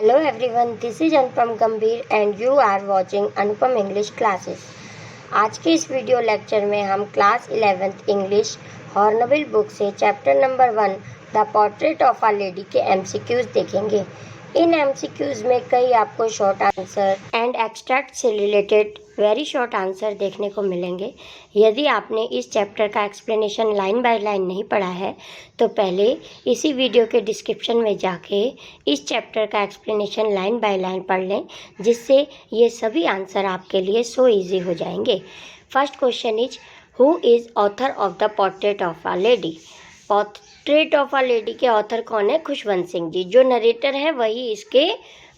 Hello everyone, this is Anupam Gambhir and you are watching Anupam English Classes. आज के इस video lecture में हम class 11th English Hornbill book से chapter number 1 the portrait of a lady के MCQs देखेंगे। इन MCQs में कई आपको शॉर्ट आंसर एंड एक्सट्रैक्ट से रिलेटेड वेरी शॉर्ट आंसर देखने को मिलेंगे। यदि आपने इस चैप्टर का एक्सप्लेनेशन लाइन बाय लाइन नहीं पढ़ा है तो पहले इसी वीडियो के डिस्क्रिप्शन में जाके इस चैप्टर का एक्सप्लेनेशन लाइन बाय लाइन पढ़ लें, जिससे ये सभी आंसर आपके लिए सो इजी हो जाएंगे। First question is who is author of the portrait of a lady. Portrait of a lady के ऑथर कौन है? खुशवंत सिंह जी। जो नरेटर है वही इसके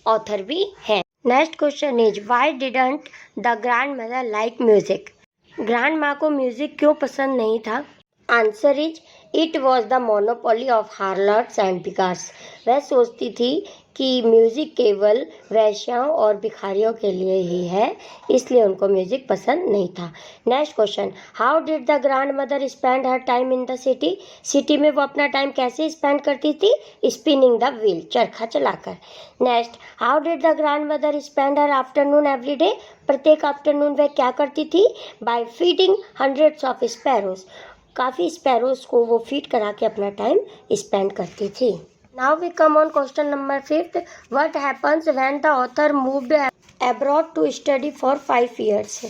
ऑथर भी हैं। Next question is why didn't the grandmother like music. Grand माँ को म्यूजिक क्यों पसंद नहीं था? Answer is it was the monopoly of harlots and beggars. वह सोचती थी कि म्यूजिक केवल वैश्याओं और भिखारियों के लिए ही है, इसलिए उनको म्यूजिक पसंद नहीं था। Next question, how did the grandmother spend her time in the city. City में वो अपना टाइम कैसे स्पेंड करती थी? स्पिनिंग द व्हील, चरखा चलाकर। Next, how did the grandmother spend her afternoon every day. प्रत्येक आफ्टरनून वह क्या करती थी? By feeding hundreds of sparrows. काफ़ी स्पैरोज को वो फीड करा के अपना टाइम स्पेंड करती थी। Now we come on question number 5th, what happens when the author moved abroad to study for 5 years।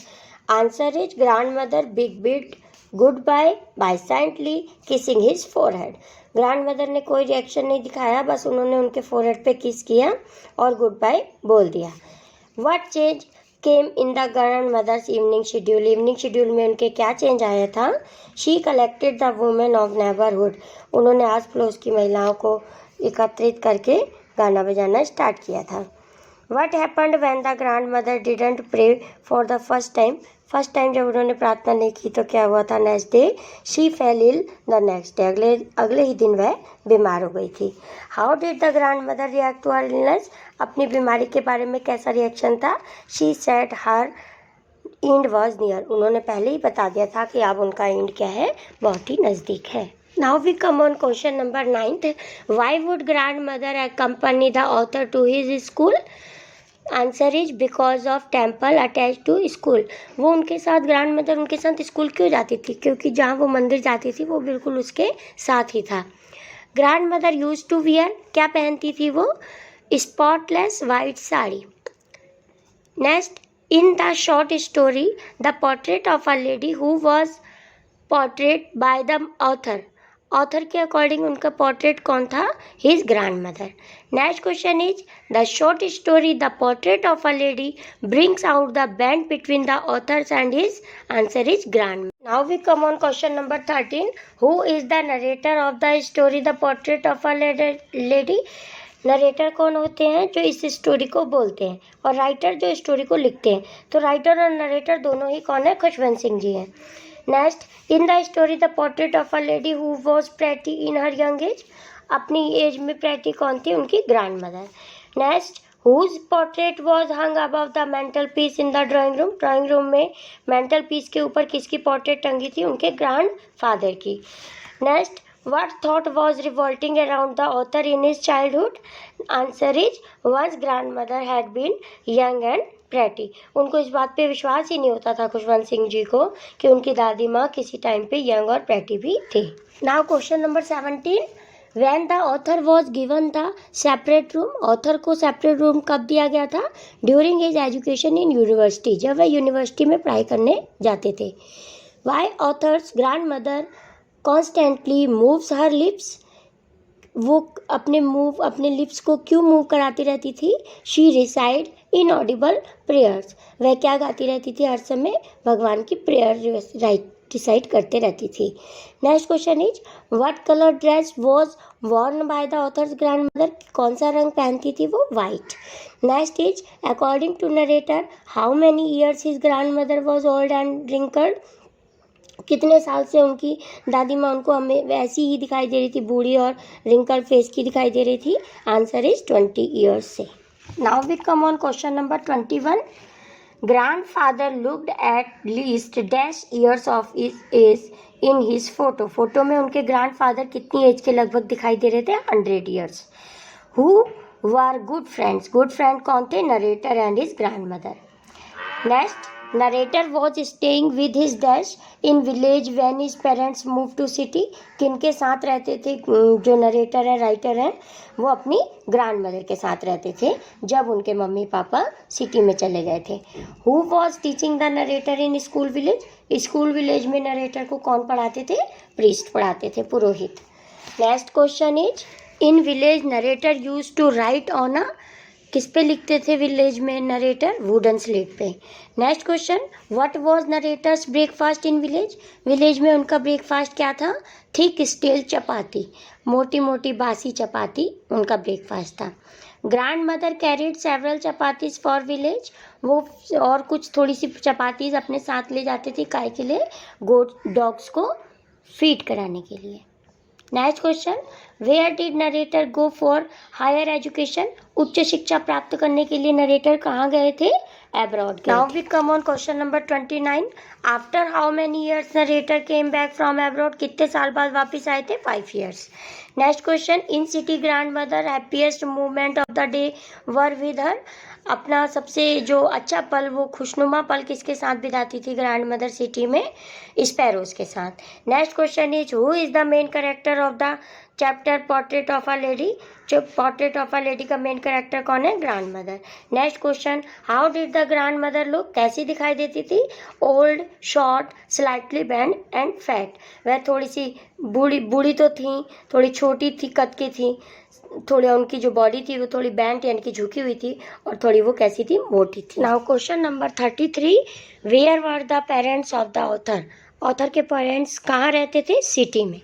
Answer is grandmother big bid goodbye by silently kissing his forehead. Grandmother ने कोई reaction नहीं दिखाया, बस उन्होंने उनके forehead पे किस किया और गुड बाय बोल दिया। What change came in the grandmother's evening schedule. Evening schedule में उनके क्या चेंज आया था? She collected the women of neighbourhood. उन्होंने आस पड़ोस की महिलाओं को एकत्रित करके गाना बजाना स्टार्ट किया था। What happened when the grandmother didn't pray for the first time. First time जब उन्होंने प्रार्थना नहीं की तो क्या हुआ था? Next day she fell ill the next day. अगले ही दिन वह बीमार हो गई थी। How did the grandmother react to her illness. अपनी बीमारी के बारे में कैसा रिएक्शन था? She said her end was near. उन्होंने पहले ही बता दिया था कि अब उनका एंड क्या है? बहुत ही नज़दीक है। Now we come on question number 9th. Why would grandmother accompany the author to his school? Answer is because of temple attach to school. वो उनके साथ ग्रैंड मदर उनके साथ स्कूल क्यों जाती थी? क्योंकि जहाँ वो मंदिर जाती थी वो बिल्कुल उसके साथ ही था। Grandmother use to wear, क्या पहनती थी वो? Spotless white sari. Next, in the short story the portrait of a lady who was portrait by the author. Author के अकॉर्डिंग उनका पोर्ट्रेट कौन था? His grandmother. Next question is the short story the portrait of a lady brings out the band between the authors and his. Answer is grandmother. Now we come on question number 13, who is the narrator of the story the portrait of a lady. Narrator कौन होते हैं? जो इस story को बोलते हैं, और writer जो स्टोरी को लिखते हैं। तो राइटर और नरेटर दोनों ही कौन है? खुशवंत सिंह जी हैं। Next, in the story the portrait of a lady who was pretty in her young age. अपनी एज में प्रेटी कौन थी? उनकी grandmother. Next, whose portrait was hung above the mental piece in the drawing room. Drawing room में mantel piece के ऊपर किसकी portrait टंगी थी? उनके ग्रैंड फादर की। Next, what thought was revolting around the author in his childhood? Answer is one's grandmother had been young and pretty. उनको इस बात पे विश्वास ही नहीं होता था खुशवंत सिंह जी को कि उनकी दादी माँ किसी टाइम पे यंग और प्रेटी भी थी। Now question number 17, when the author was given the separate room। Author को सेपरेट रूम कब दिया गया था? During his education in university, जब वह यूनिवर्सिटी में पढ़ाई करने जाते थे। Why author's grandmother constantly moves her lips. वो अपने लिप्स को क्यों मूव कराती रहती थी? She recited inaudible prayers. वह क्या गाती रहती थी? हर समय भगवान की प्रेयर रिसाइट करते रहती थी। Next question is what colour dress was worn by the author's grandmother. कौन सा रंग पहनती थी वो? White. Next is according to narrator how many years his grandmother was old and wrinkled. कितने साल से उनकी दादी माँ उनको हमें वैसी ही दिखाई दे रही थी, बूढ़ी और रिंकल फेस की दिखाई दे रही थी? आंसर इज 20 years से। Now we come on question number 21, grandfather looked at least dash years of age in his photo. Photo में उनके ग्रैंड फादर कितनी एज के लगभग दिखाई दे रहे थे? 100 years। Who were good friends. Good friend कौन थे? Narrator and his grandmother. Next, narrator was staying with his dash in village when his parents move to city. किनके साथ रहते थे जो नरेटर है, राइटर हैं, वो अपनी ग्रैंड मदर के साथ रहते थे जब उनके मम्मी पापा सिटी में चले गए थे। Who was teaching the narrator in school village. School village में नरेटर को कौन पढ़ाते थे? प्रीस्ट पढ़ाते थे, पुरोहित। Next question is, in village narrator use to write on a, किस पे लिखते थे विलेज में नरेटर? वुडन स्लेट पे। Next question, what was narrator's breakfast in village. Village में उनका ब्रेकफास्ट क्या था? थिक स्टील चपाती, मोटी मोटी बासी चपाती उनका ब्रेकफास्ट था। Grand mother carried several chapatis for village. वो और कुछ थोड़ी सी चपातीज अपने साथ ले जाती थी, काय के लिए? गोट डॉग्स को फीड कराने के लिए। Next question, where did narrator go for higher education. उच्च शिक्षा प्राप्त करने के लिए नरेटर कहाँ गए थे? Abroad. Now we come on question number 29। After how many years narrator came back from abroad. कितने साल बाद वापस आए थे? 5 years. Next question, in city grandmother happiest movement of the day were with her. अपना सबसे जो अच्छा पल, वो खुशनुमा पल किसके साथ बिताती थी ग्रैंड मदर सिटी में? स्पैरोज के साथ। Next question is, who is the main character of the chapter portrait of a lady. जो पोर्ट्रेट ऑफ अ लेडी का मेन कैरेक्टर कौन है? Grand mother. Next question, how did the grand mother look. कैसी दिखाई देती थी? Old, short, slightly bend and fat. वह थोड़ी सी बूढ़ी बूढ़ी तो थी, थोड़ी छोटी थी, कद की थी, थोड़ी उनकी जो बॉडी थी वो थोड़ी बैंड यानी कि झुकी हुई थी, और थोड़ी वो कैसी थी? मोटी थी। Now question number 33, where were the parents of the author. Author के पेरेंट्स कहाँ रहते थे? सिटी में।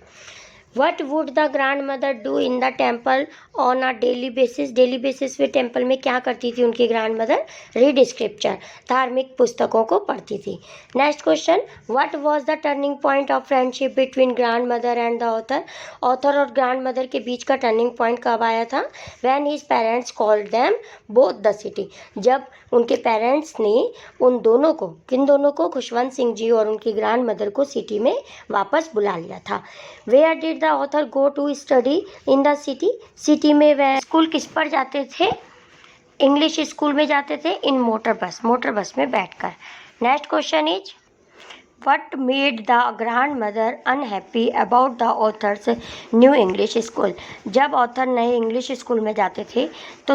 What would the grandmother do in the temple on a daily basis. Daily basis पे टेम्पल में क्या करती थी उनकी ग्रैंड मदर? रीड स्क्रिप्चर, धार्मिक पुस्तकों को पढ़ती थी। Next question, what was the turning point of friendship between grand mother and the author. Author और ग्रैंड मदर के बीच का टर्निंग पॉइंट कब आया था? When his parents called them both the city. जब उनके पेरेंट्स ने उन दोनों को, किन दोनों को? खुशवंत सिंह जी और उनकी ग्रैंड मदर को सिटी में वापस बुला लिया था। Where did the author go to study in the city. City में वह स्कूल किस पर जाते थे? इंग्लिश स्कूल में जाते थे, इन मोटर बस में बैठकर। Next question is, what made the grand mother unhappy about the author's new English school. जब ऑथर नए इंग्लिश स्कूल में जाते थे तो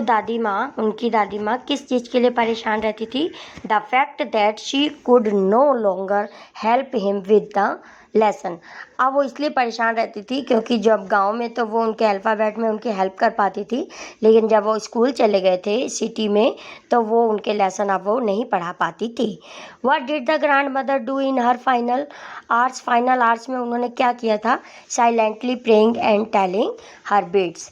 उनकी दादी माँ किस चीज़ के लिए परेशान रहती थी? The fact that she could no longer help him with the lesson. अब वो इसलिए परेशान रहती थी क्योंकि जब गांव में तो वो उनके अल्फ़ाबेट में उनकी हेल्प कर पाती थी, लेकिन जब वो स्कूल चले गए थे सिटी में तो वो उनके लेसन अब वो नहीं पढ़ा पाती थी। What did the grandmother do in her final hours. Final hours में उन्होंने क्या किया था? Silently praying and telling her beads.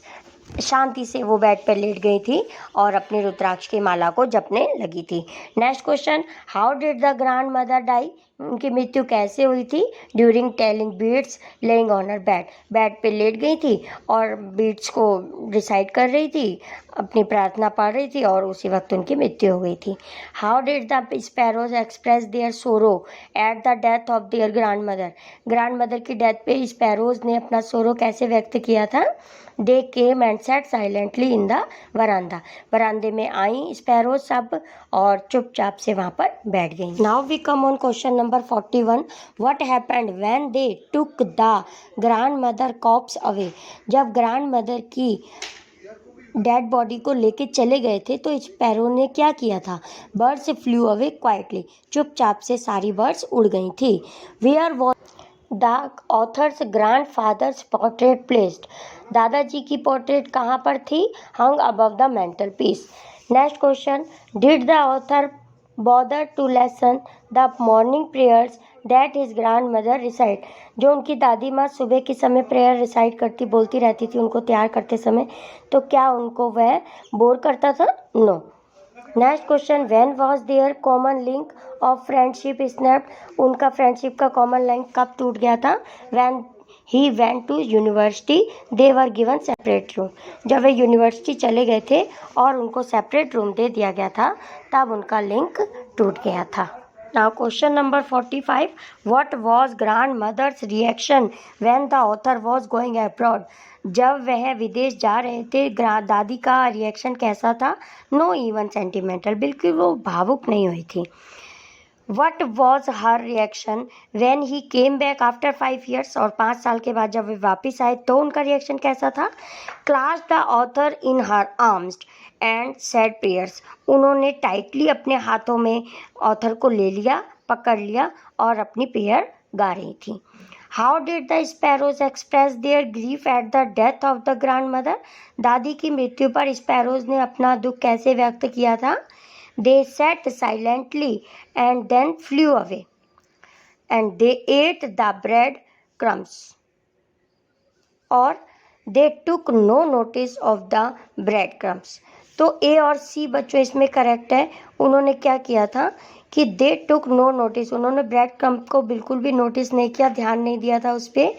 शांति से वो बेड पर लेट गई थी और अपनी रुद्राक्ष की माला को जपने लगी थी। Next question, how did the grandmother die. उनकी मृत्यु कैसे हुई थी? During telling beads laying on her bed. Bed पे लेट गई थी और बीड्स को रिसाइट कर रही थी, अपनी प्रार्थना पढ़ रही थी, और उसी वक्त उनकी मृत्यु हो गई थी। How did the sparrows express their sorrow at the death of their grandmother. Grandmother की डेथ पे स्पैरोज ने अपना सोरो कैसे व्यक्त किया था? They came and sat silently in the verandah. वरांदे में आई स्पैरोज सब और चुपचाप से वहाँ पर बैठ गई। Now we come on question number 41। What happened when they took the grandmother corpse away. जब ग्रैंड मदर की डेड बॉडी को लेके चले गए थे तो स्पैरो ने क्या किया था? Birds flew away quietly. चुपचाप से सारी बर्ड्स उड़ गई थी। Where was the author's grandfather's portrait placed. दादाजी की पोर्ट्रेट कहाँ पर थी? Hung above the mental peace. Next question, did the author bother to lesson the morning prayers that his grandmother recite. जो उनकी दादी माँ सुबह के समय प्रेयर रिसाइट करती, बोलती रहती थी उनको तैयार करते समय, तो क्या उनको वह बोर करता था? No. Next question, when was there common link of friendship snapped. उनका फ्रेंडशिप का कॉमन लिंक कब टूट गया था? When he went to university they were given separate room. जब वे यूनिवर्सिटी चले गए थे और उनको सेपरेट रूम दे दिया गया था तब उनका लिंक टूट गया था। Now question number 45, what was grandmother's reaction when the author was going abroad. जब वह विदेश जा रहे थे दादी का रिएक्शन कैसा था? नो इवन सेंटिमेंटल, बिल्कुल वो भावुक नहीं हुई थी। What was her reaction when he came back after 5 years, और 5 साल के बाद जब वे वापस आए तो उनका रिएक्शन कैसा था? Class the author in her arms and said prayers, उन्होंने टाइटली अपने हाथों में ऑथर को ले लिया, पकड़ लिया और अपनी प्रेयर गा रही थी। How did the sparrows express their grief eight the death of the grand mother, दादी की मृत्यु पर स्पैरोज ने अपना दुख कैसे व्यक्त किया था? They sat silently and then flew away, and they ate the bread crumbs, or they took no notice of the bread crumbs. तो ए और सी बच्चों इसमें करेक्ट है। उन्होंने क्या किया था कि दे टुक नो नोटिस, उन्होंने ब्रेड क्रम्ब को बिल्कुल भी नोटिस नहीं किया, ध्यान नहीं दिया था उस पर।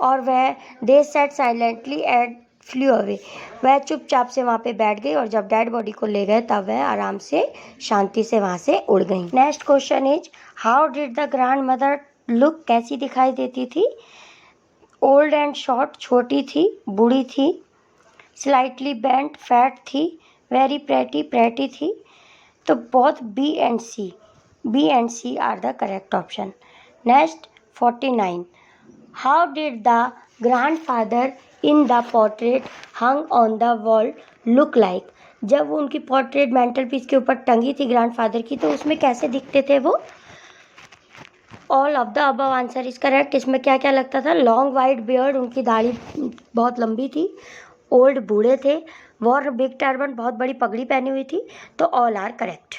और वह they sat silently and flew away, वह चुपचाप से वहाँ पे बैठ गई और जब डेड बॉडी को ले गए तब वह आराम से शांति से वहाँ से उड़ गई। Next question is how did the grand mother look, कैसी दिखाई देती थी? ओल्ड एंड शॉर्ट, छोटी थी, बूढ़ी थी। स्लाइटली बेंट, फैट थी। वेरी प्रेटी, प्रेटी थी। तो both B and C are the correct option. Next 49 how did the grandfather in the portrait hung on the wall look like, जब वो उनकी पोर्ट्रेट मेंटल पीस के ऊपर टंगी थी ग्रैंडफादर की तो उसमें कैसे दिखते थे वो? All of the above answer is correct. इसमें क्या क्या लगता था? लॉन्ग वाइट बियर्ड, उनकी दाढ़ी बहुत लंबी थी। ओल्ड, बूढ़े थे। वॉर बिग टर्बन, बहुत बड़ी पगड़ी पहनी हुई थी। तो all are correct.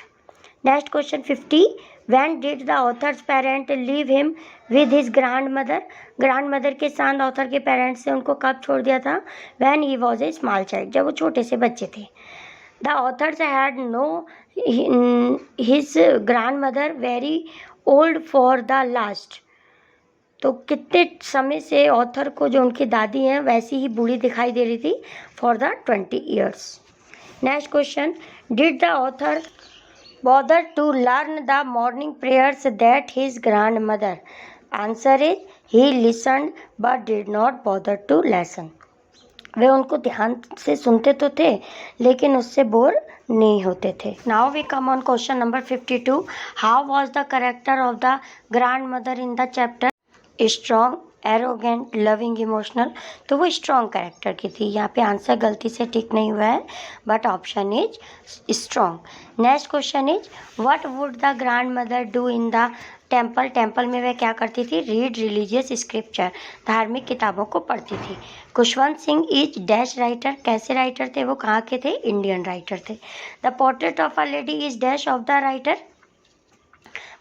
Next question 50 when did the author's parent leave him with his grandmother, grandmother के साथ ऑथर के पेरेंट्स ने उनको कब छोड़ दिया था? When he was a small child, जब वो छोटे से बच्चे थे। The author's had know his grand mother very old for the last, तो कितने समय से ऑथर को जो उनकी दादी हैं वैसी ही बूढ़ी दिखाई दे रही थी for the 20 years। Next question did the author bother to learn the morning prayers that his grandmother, answer is he listened but did not bother to listen, वे उनको ध्यान से सुनते तो थे लेकिन उससे बोर नहीं होते थे। Now we come on question number 52 how was the character of the grandmother in the chapter? Strong, arrogant, loving, emotional, तो वो स्ट्रॉन्ग कैरेक्टर की थी। यहाँ पे आंसर गलती से टिक नहीं हुआ है but option is strong. Next question is what would the grandmother do in the temple, temple में वह क्या करती थी? रीड रिलीजियस स्क्रिप्चर, धार्मिक किताबों को पढ़ती थी। Khushwant Singh is dash writer, कैसे राइटर थे वो? कहाँ के थे? इंडियन राइटर थे। The portrait of a lady is dash of the writer,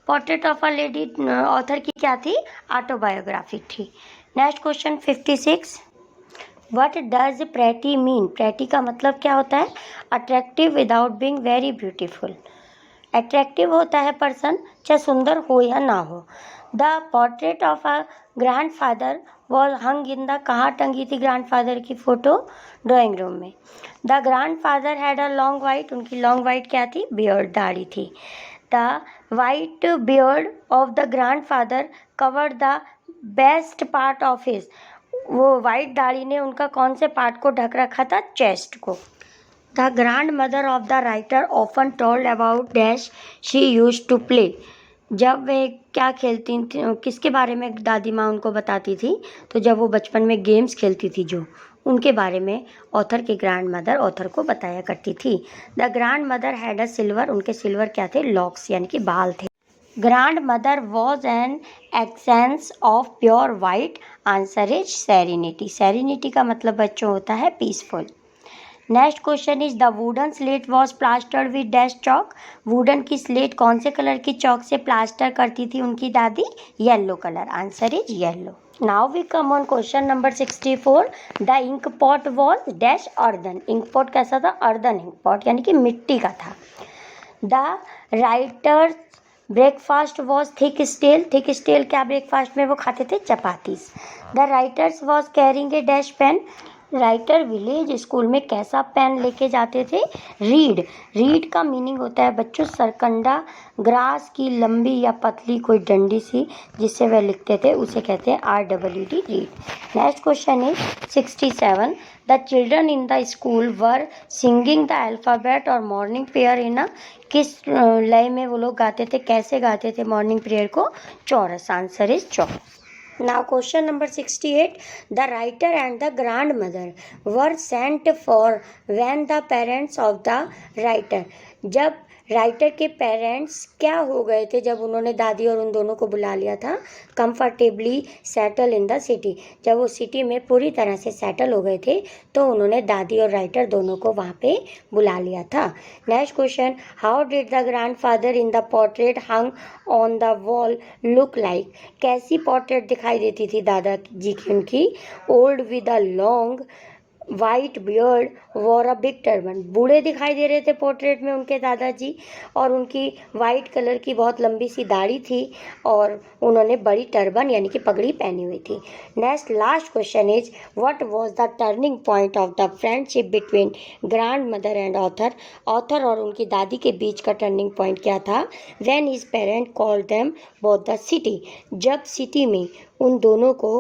portrait of a lady author की क्या थी? ऑटोबायोग्राफी थी। Next question 56 what does pretty mean, pretty का मतलब क्या होता है? Attractive without being very beautiful, attractive होता है पर्सन चाहे सुंदर हो या ना हो। The portrait of a grandfather was hung in the, कहाँ टंगी थी ग्रैंडफादर की फोटो? ड्राइंग रूम में। The grandfather had a long white, उनकी लॉन्ग वाइट क्या थी? बियर्ड, दाढ़ी थी। The white beard of the grandfather covered the best part of his, वो वाइट दाढ़ी ने उनका कौन से पार्ट को ढक रखा था? चेस्ट को। The grandmother of the writer often told about dash she use to play, जब वे क्या खेलती थी, किसके बारे में दादी माँ उनको बताती थी? तो जब वो बचपन में गेम्स खेलती थी जो, उनके बारे में ऑथर की ग्रैंड मदर ऑथर को बताया करती थी। The grandmother had a silver, उनके सिल्वर क्या थे? लॉक्स, यानी कि बाल थे। Grandmother was an expanse of pure white, answer is serenity, serenity का मतलब बच्चों होता है peaceful. Next question is the wooden slate was plastered with dash chalk, wooden की स्लेट कौन से कलर की चौक से प्लास्टर करती थी उनकी दादी? Yellow colour, answer is yellow. Now we come on question number 64 the ink pot was dash earthen, ink pot कैसा था? अर्दन इंक पॉट, यानी कि मिट्टी का था। The writer's breakfast was thick stale, thick stale क्या ब्रेकफास्ट में वो खाते थे? Chapatis. The writer's was carrying a dash pen, writer village school में कैसा पेन लेके जाते थे? रीड। रीड का मीनिंग होता है बच्चों सरकंडा, ग्रास की लंबी या पतली कोई डंडी सी जिससे वह लिखते थे, उसे कहते हैं RWD, read. Next question is 67। The children in the school were singing the alphabet और मॉर्निंग प्रेयर इन अ, किस लय में वो लोग गाते थे, कैसे गाते थे मॉर्निंग प्रेयर को? चौरस। आंसर इज चौरस। Now question number 68. The writer and the grandmother were sent for when the parents of the writer. जब राइटर के पेरेंट्स क्या हो गए थे जब उन्होंने दादी और उन दोनों को बुला लिया था? Comfortably settle in the city. जब वो सिटी में पूरी तरह से सेटल हो गए थे तो उन्होंने दादी और राइटर दोनों को वहाँ पे बुला लिया था। Next question, how did the grandfather in the portrait hung on the wall look like? कैसी पोर्ट्रेट दिखाई देती थी दादाजी की उनकी? Old with a long white beard war a big turban. बूढ़े दिखाई दे रहे थे पोर्ट्रेट में उनके दादाजी, और उनकी वाइट कलर की बहुत लंबी सी दाढ़ी थी और उन्होंने बड़ी टर्बन यानी कि पगड़ी पहनी हुई थी। Next last question is what was the turning point of the friendship between grand mother and author? Author और उनकी दादी के बीच का टर्निंग पॉइंट क्या था? When his parent called them both the city. जब सिटी में उन दोनों को,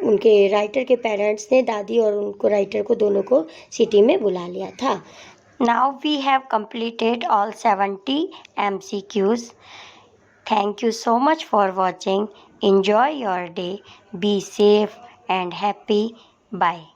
उनके राइटर के पेरेंट्स ने दादी और उनको राइटर को दोनों को सिटी में बुला लिया था। Now we have completed all 70 MCQs. Thank you so much for watching. Enjoy your day. Be safe and happy. Bye.